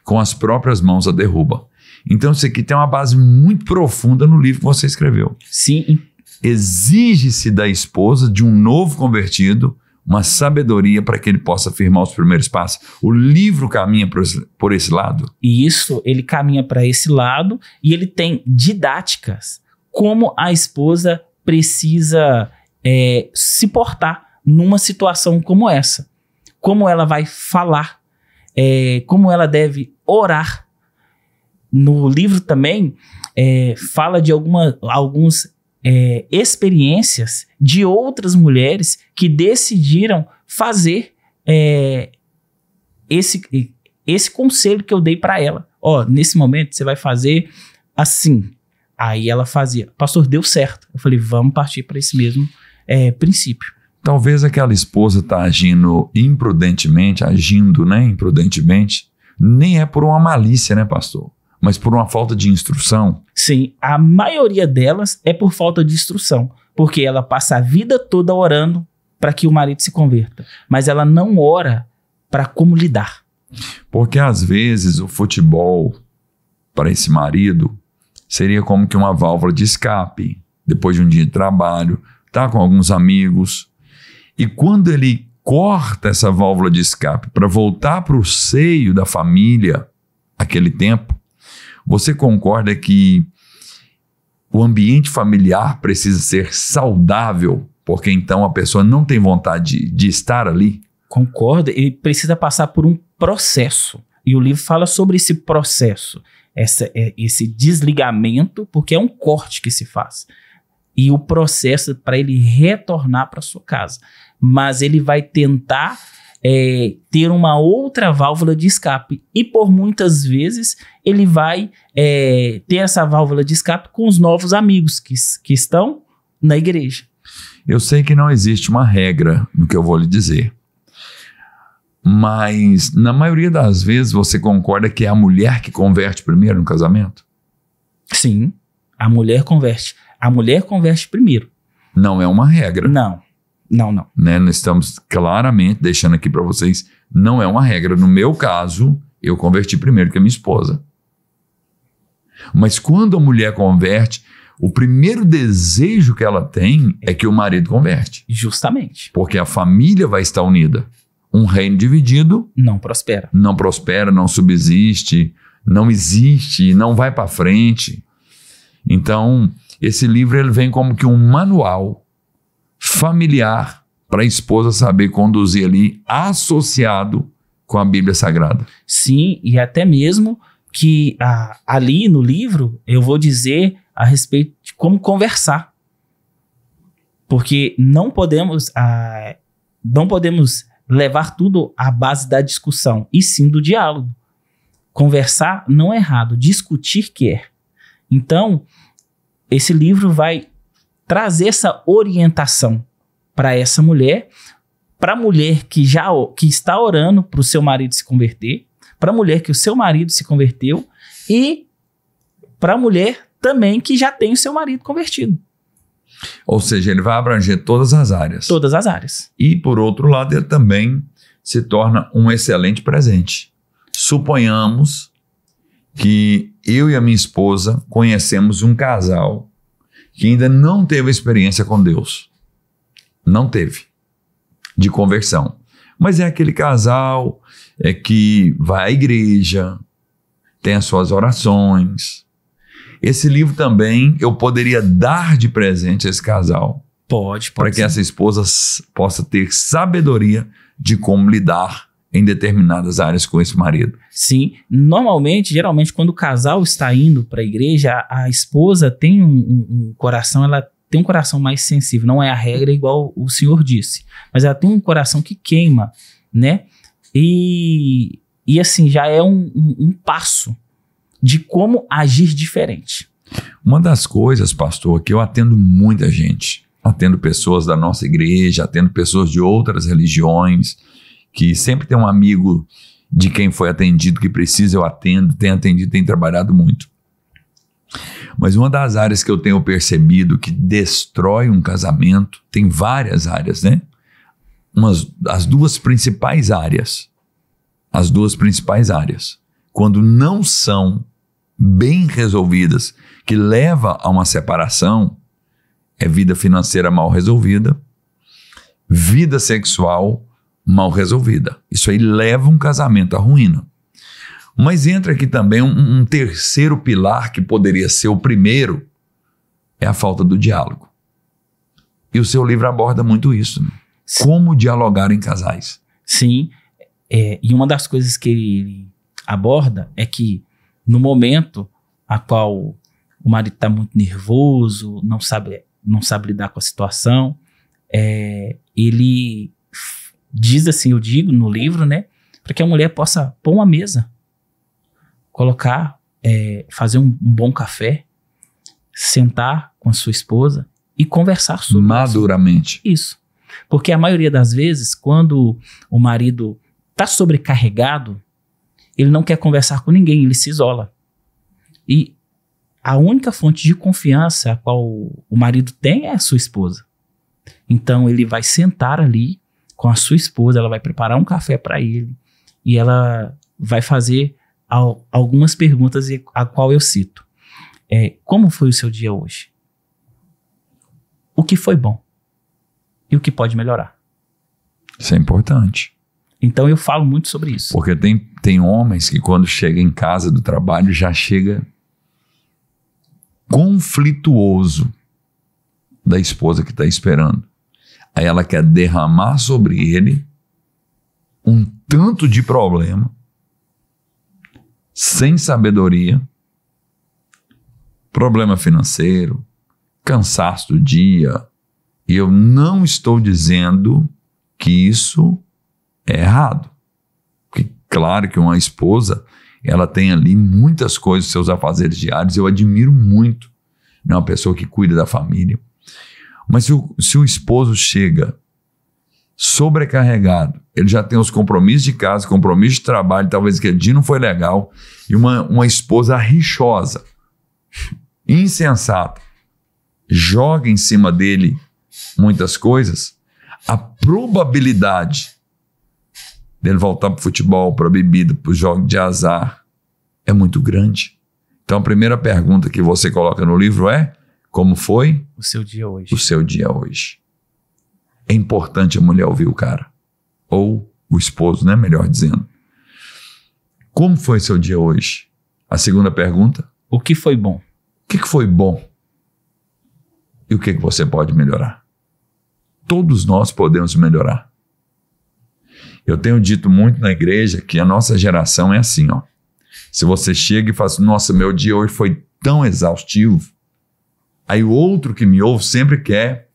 com as próprias mãos a derruba. Então isso aqui tem uma base muito profunda no livro que você escreveu. Sim. Exige-se da esposa de um novo convertido uma sabedoria para que ele possa firmar os primeiros passos. O livro caminha por esse lado? E isso, ele caminha para esse lado e ele tem didáticas como a esposa precisa se portar numa situação como essa. Como ela vai falar, como ela deve orar. No livro também fala de algumas experiências de outras mulheres que decidiram fazer esse conselho que eu dei para ela. Nesse momento você vai fazer assim, Aí ela fazia, pastor, deu certo. Eu falei, vamos partir para esse mesmo princípio. Talvez aquela esposa está agindo imprudentemente, nem é por uma malícia, né, pastor? Mas por uma falta de instrução. Sim, a maioria delas é por falta de instrução, porque ela passa a vida toda orando para que o marido se converta, mas ela não ora para como lidar. Porque às vezes o futebol para esse marido seria como que uma válvula de escape, depois de um dia de trabalho, tá com alguns amigos, e quando ele corta essa válvula de escape para voltar para o seio da família, aquele tempo, você concorda que o ambiente familiar precisa ser saudável, porque então a pessoa não tem vontade de estar ali? Concordo, ele precisa passar por um processo, e o livro fala sobre esse processo, esse desligamento, porque é um corte que se faz, e o processo para ele retornar para sua casa, mas ele vai tentar ter uma outra válvula de escape, e por muitas vezes ele vai ter essa válvula de escape com os novos amigos que estão na igreja. Eu sei que não existe uma regra no que eu vou lhe dizer, mas na maioria das vezes você concorda que é a mulher que converte primeiro no casamento? Sim, a mulher converte. A mulher converte primeiro. Não é uma regra. Não. Né? Nós estamos claramente deixando aqui para vocês, não é uma regra. No meu caso, eu converti primeiro que a minha esposa. Mas quando a mulher converte, o primeiro desejo que ela tem é que o marido converte. Justamente. Porque a família vai estar unida. Um reino dividido não prospera. Não prospera, não subsiste, não existe, não vai para frente. Então, esse livro ele vem como que um manual familiar para a esposa saber conduzir ali, associado com a Bíblia Sagrada. Sim, e até mesmo que ali no livro eu vou dizer a respeito de como conversar. Porque não podemos levar tudo à base da discussão, e sim do diálogo. Conversar não é errado, discutir que é. Então, esse livro vai trazer essa orientação para essa mulher, para a mulher que está orando para o seu marido se converter, para a mulher que o seu marido se converteu, e para a mulher também que já tem o seu marido convertido. Ou seja, ele vai abranger todas as áreas. Todas as áreas. E, por outro lado, ele também se torna um excelente presente. Suponhamos que eu e a minha esposa conhecemos um casal que ainda não teve experiência com Deus. Não teve. De conversão. Mas é aquele casal que vai à igreja, tem as suas orações. Esse livro também eu poderia dar de presente a esse casal. Pode para que essa esposa possa ter sabedoria de como lidar em determinadas áreas com esse marido. Sim, geralmente quando o casal está indo para a igreja, a esposa tem um coração, ela tem um coração mais sensível, não é a regra igual o senhor disse, mas ela tem um coração que queima, né? E assim, já é um passo de como agir diferente. Uma das coisas, pastor, que eu atendo muita gente, atendo pessoas da nossa igreja, atendo pessoas de outras religiões, que sempre tem um amigo de quem foi atendido, que precisa, eu atendo, tem atendido, tem trabalhado muito. Mas uma das áreas que eu tenho percebido que destrói um casamento, tem várias áreas, né? As duas principais áreas, quando não são bem resolvidas, que leva a uma separação, é vida financeira mal resolvida, vida sexual mal resolvida. Isso aí leva um casamento à ruína. Mas entra aqui também um terceiro pilar que poderia ser o primeiro, é a falta do diálogo. E o seu livro aborda muito isso, né? Como dialogar em casais. Sim, e uma das coisas que ele aborda é que no momento a qual o marido está muito nervoso, não sabe lidar com a situação, ele diz assim, eu digo no livro, né, para que a mulher possa pôr uma mesa, colocar, fazer um bom café sentar com a sua esposa e conversar sobre maduramente. Isso. Porque a maioria das vezes, quando o marido está sobrecarregado, ele não quer conversar com ninguém, ele se isola. E a única fonte de confiança a qual o marido tem é a sua esposa. Então ele vai sentar ali com a sua esposa, ela vai preparar um café para ele e ela vai fazer algumas perguntas a qual eu cito. Como foi o seu dia hoje? O que foi bom? E o que pode melhorar? Isso é importante. Então eu falo muito sobre isso. Porque tem homens que quando chega em casa do trabalho já chega conflituoso da esposa que está esperando. Aí ela quer derramar sobre ele um tanto de problema, sem sabedoria, problema financeiro, cansaço do dia. E eu não estou dizendo que isso é errado. Porque claro que uma esposa, ela tem ali muitas coisas, seus afazeres diários, eu admiro muito, né, uma pessoa que cuida da família. Mas se o esposo chega sobrecarregado, ele já tem os compromissos de casa, compromissos de trabalho, talvez aquele dia não foi legal, e uma esposa rixosa, insensata, joga em cima dele muitas coisas, a probabilidade dele voltar para o futebol, para a bebida, para o jogo de azar, é muito grande. Então a primeira pergunta que você coloca no livro é: como foi o seu dia hoje? O seu dia hoje. É importante a mulher ouvir o cara, ou o esposo, né? Melhor dizendo. Como foi seu dia hoje? A segunda pergunta: o que foi bom? O que foi bom? E o que você pode melhorar? Todos nós podemos melhorar. Eu tenho dito muito na igreja que a nossa geração é assim, ó. Se você chega e fala assim: nossa, meu dia hoje foi tão exaustivo, aí o outro que me ouve sempre quer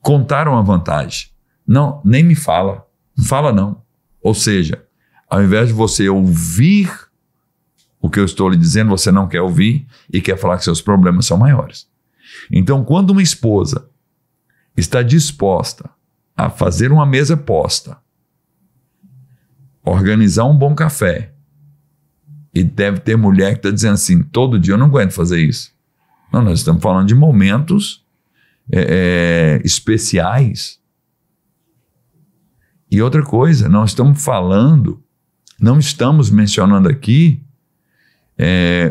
contar uma vantagem. Não, nem me fala. Não fala não. Ou seja, ao invés de você ouvir o que eu estou lhe dizendo, você não quer ouvir e quer falar que seus problemas são maiores. Então, quando uma esposa está disposta a fazer uma mesa posta, organizar um bom café, e deve ter mulher que está dizendo assim: todo dia eu não aguento fazer isso. Não, nós estamos falando de momentos especiais. E outra coisa, não estamos mencionando aqui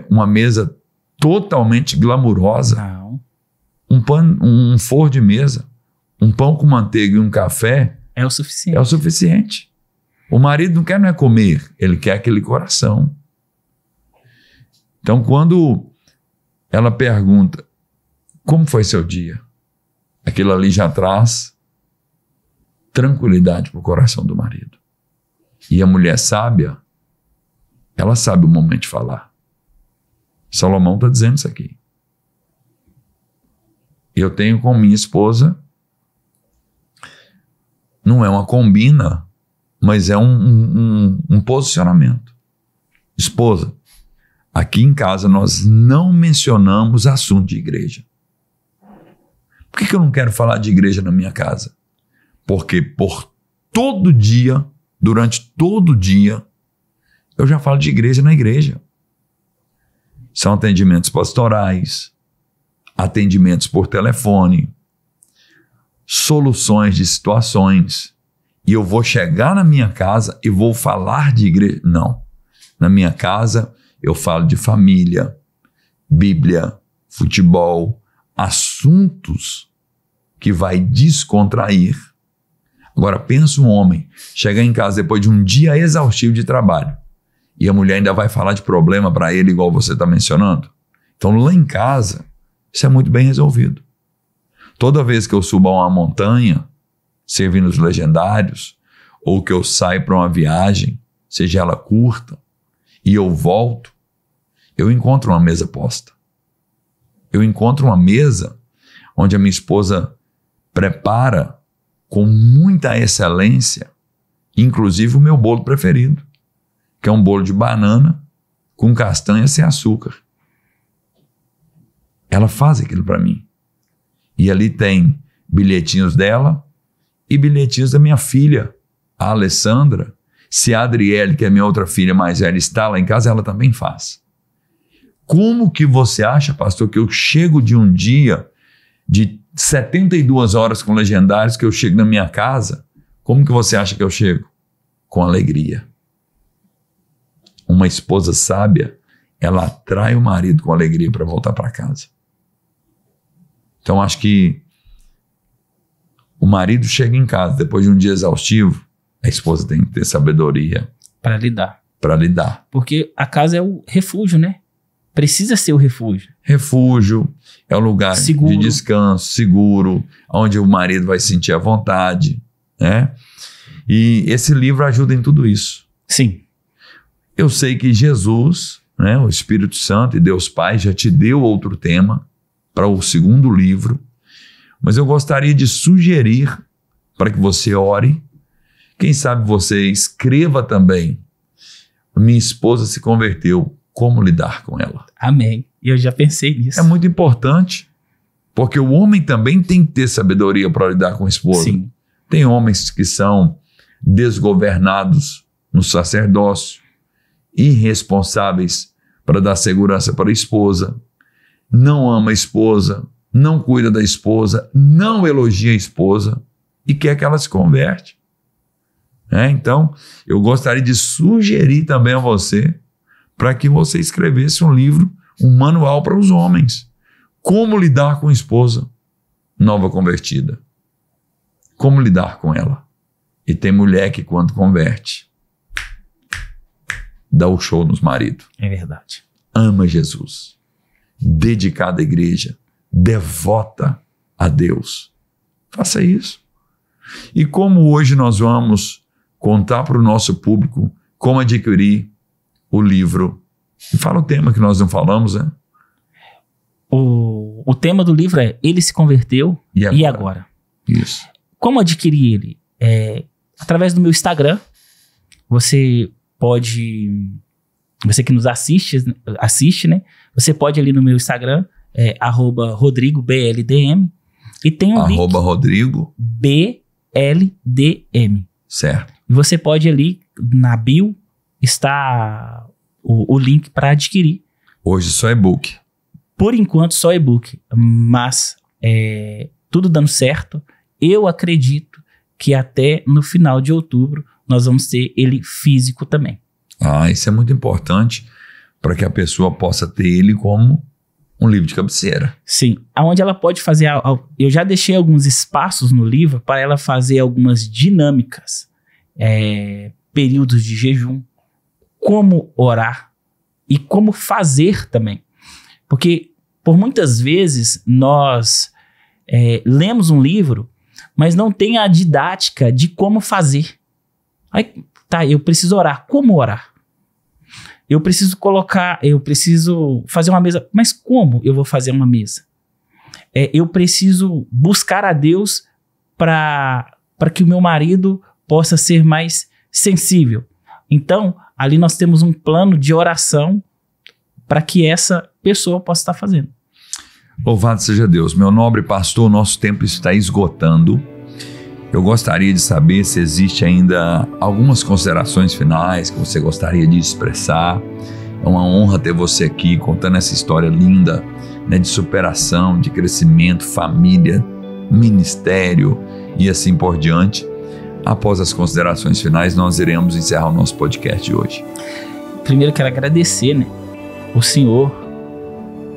uma mesa totalmente glamurosa. Não. Um forro de mesa, um pão com manteiga e um café é o suficiente. É o suficiente. O marido não quer comer, ele quer aquele coração. Então, quando ela pergunta: como foi seu dia? Aquilo ali já traz tranquilidade para o coração do marido. E a mulher sábia, ela sabe o momento de falar. Salomão está dizendo isso aqui. Eu tenho com minha esposa, não é uma combina, mas é um posicionamento. Esposa, aqui em casa nós não mencionamos assunto de igreja. Por que eu não quero falar de igreja na minha casa? Porque durante todo dia, eu já falo de igreja na igreja. São atendimentos pastorais, atendimentos por telefone, soluções de situações. E eu vou chegar na minha casa e vou falar de igreja. Não. Na minha casa, eu falo de família, Bíblia, futebol, assuntos que vai descontrair. Agora, pensa um homem chegar em casa depois de um dia exaustivo de trabalho e a mulher ainda vai falar de problema para ele, igual você está mencionando. Então, lá em casa, isso é muito bem resolvido. Toda vez que eu subo a uma montanha, servindo os legendários, ou que eu saio para uma viagem, seja ela curta, e eu volto, eu encontro uma mesa posta. Eu encontro uma mesa onde a minha esposa prepara com muita excelência, inclusive o meu bolo preferido, que é um bolo de banana com castanha sem açúcar. ela faz aquilo para mim. E ali tem bilhetinhos dela e bilhetinhos da minha filha, a Alessandra. Se a Adriele, que é minha outra filha mais velha, está lá em casa, ela também faz. Como que você acha, pastor, que eu chego de um dia de 72 horas com legendários, que eu chego na minha casa? Como que você acha que eu chego? Com alegria. Uma esposa sábia, ela atrai o marido com alegria para voltar para casa. Então, acho que o marido chega em casa depois de um dia exaustivo, a esposa tem que ter sabedoria para lidar. Para lidar. Porque a casa é o refúgio, né? Precisa ser o refúgio. Refúgio é o lugar seguro. De descanso, seguro, onde o marido vai sentir à vontade, né? E esse livro ajuda em tudo isso. Sim. Eu sei que Jesus, né, o Espírito Santo e Deus Pai já te deu outro tema para o segundo livro, mas eu gostaria de sugerir para que você ore. Quem sabe você escreva também. Minha esposa se converteu. Como lidar com ela? Amém. E eu já pensei nisso. É muito importante, porque o homem também tem que ter sabedoria para lidar com a esposa. Sim. Tem homens que são desgovernados no sacerdócio, irresponsáveis para dar segurança para a esposa, não ama a esposa, não cuida da esposa, não elogia a esposa e quer que ela se converte. Então, eu gostaria de sugerir também a você para que você escrevesse um livro, um manual para os homens. Como lidar com a esposa nova convertida. Como lidar com ela. E tem mulher que quando converte, dá o show nos maridos. É verdade. Ama Jesus. Dedicada à igreja. Devota a Deus. Faça isso. E como hoje nós vamos contar para o nosso público como adquirir o livro. E fala o tema que nós não falamos, né? O tema do livro é Ele se converteu e agora? Isso. Como adquirir ele? Através do meu Instagram. Você pode... Você que nos assiste, né? Você pode ali no meu Instagram, @RodrigoBLDM. E tem um link. @RodrigoBLDM. Certo. E você pode ali, na bio, está o link para adquirir. Hoje só e-book. Por enquanto só e-book, mas tudo dando certo, eu acredito que até no final de outubro nós vamos ter ele físico também. Isso é muito importante para que a pessoa possa ter ele como um livro de cabeceira. Sim, onde ela pode fazer, eu já deixei alguns espaços no livro para ela fazer algumas dinâmicas, períodos de jejum, como orar e como fazer também. Porque por muitas vezes nós lemos um livro, mas não tem a didática de como fazer. Aí, eu preciso orar. Como orar? Eu preciso fazer uma mesa. Mas como eu vou fazer uma mesa? Eu preciso buscar a Deus para que o meu marido possa ser mais sensível. Então, ali nós temos um plano de oração para que essa pessoa possa estar fazendo. Louvado seja Deus. Meu nobre pastor, nosso tempo está esgotando. Eu gostaria de saber se existe ainda algumas considerações finais que você gostaria de expressar. É uma honra ter você aqui contando essa história linda, né, de superação, de crescimento, família, ministério e assim por diante. Após as considerações finais, nós iremos encerrar o nosso podcast de hoje. Primeiro quero agradecer, né, o Senhor,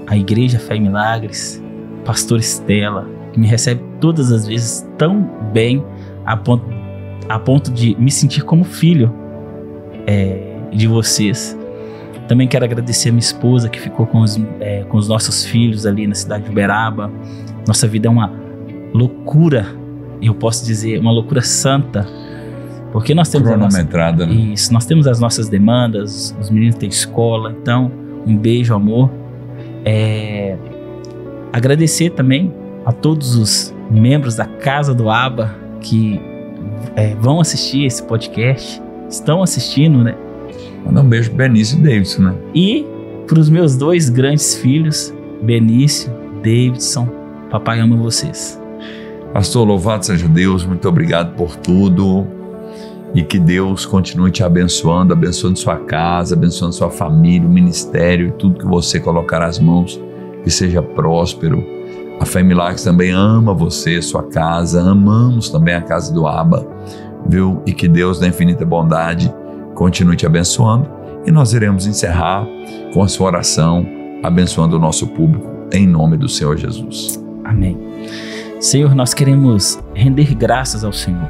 a Igreja Fé e Milagres, Pastor Estela, que me recebe todas as vezes tão bem, a ponto de me sentir como filho de vocês. Também quero agradecer a minha esposa, que ficou com os nossos filhos ali na cidade de Uberaba. Nossa vida é uma loucura, eu posso dizer, uma loucura santa, porque nós temos cronometrada, né? Isso, nós temos as nossas demandas, os meninos têm escola, então um beijo, amor. Agradecer também a todos os membros da Casa do Aba que vão assistir esse podcast, estão assistindo, né? Mandar um beijo pro Benício e Davidson, né? E para os meus 2 grandes filhos, Benício Davidson. Papai ama vocês. Pastor, louvado seja Deus, muito obrigado por tudo. E que Deus continue te abençoando, abençoando sua casa, abençoando sua família, o ministério e tudo que você colocar as mãos, que seja próspero. A Fé em Milagres também ama você, sua casa, amamos também a casa do Abba, viu? E que Deus da infinita bondade continue te abençoando. E nós iremos encerrar com a sua oração, abençoando o nosso público, em nome do Senhor Jesus. Amém. Senhor, nós queremos render graças ao Senhor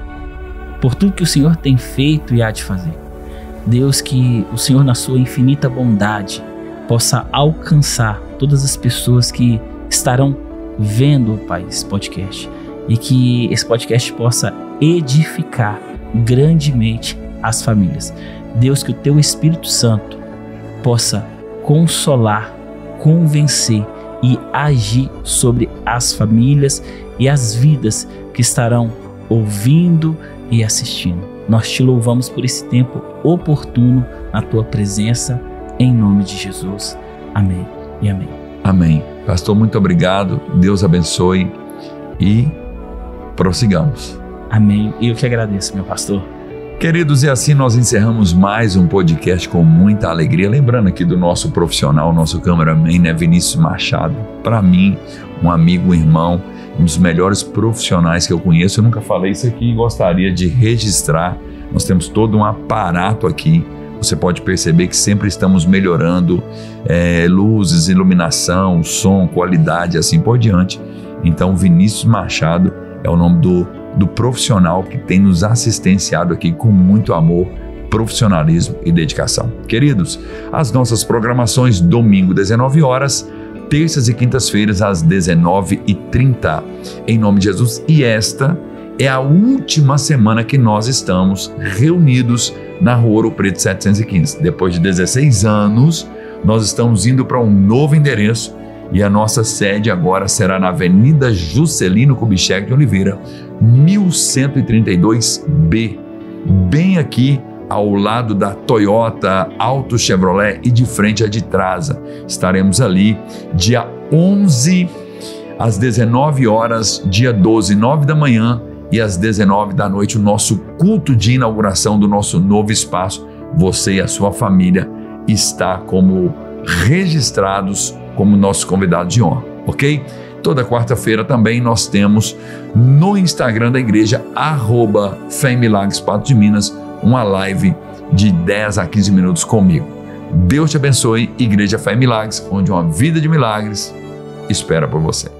por tudo que o Senhor tem feito e há de fazer. Deus, que o Senhor, na sua infinita bondade, possa alcançar todas as pessoas que estarão vendo, Pai, esse podcast, e que esse podcast possa edificar grandemente as famílias. Deus, que o Teu Espírito Santo possa consolar, convencer e agir sobre as famílias e as vidas que estarão ouvindo e assistindo. Nós te louvamos por esse tempo oportuno na tua presença, em nome de Jesus. Amém e amém. Amém. Pastor, muito obrigado. Deus abençoe e prossigamos. Amém. Eu que agradeço, meu pastor. Queridos, e assim nós encerramos mais um podcast com muita alegria. Lembrando aqui do nosso profissional, nosso cameraman, né, Vinícius Machado. Para mim, um amigo, um irmão, um dos melhores profissionais que eu conheço. Eu nunca falei isso aqui e gostaria de registrar. Nós temos todo um aparato aqui. Você pode perceber que sempre estamos melhorando luzes, iluminação, som, qualidade, assim por diante. Então, Vinícius Machado é o nome do profissional que tem nos assistenciado aqui com muito amor, profissionalismo e dedicação. Queridos, as nossas programações, domingo, 19 horas, terças e quintas-feiras, às 19h30, em nome de Jesus. E esta é a última semana que nós estamos reunidos na Rua Ouro Preto 715. Depois de 16 anos, nós estamos indo para um novo endereço e a nossa sede agora será na Avenida Juscelino Kubitschek de Oliveira, 1132B, bem aqui ao lado da Toyota Auto Chevrolet e de frente à de Trasa. Estaremos ali dia 11 às 19 horas, dia 12, 9 da manhã e às 19 da noite, o nosso culto de inauguração do nosso novo espaço. Você e a sua família está como registrados como nossos convidados de honra, ok? Toda quarta-feira também nós temos no Instagram da igreja, @Fé em Milagres Patos de Minas, uma live de 10 a 15 minutos comigo. Deus te abençoe, Igreja Fé em Milagres, onde uma vida de milagres espera por você.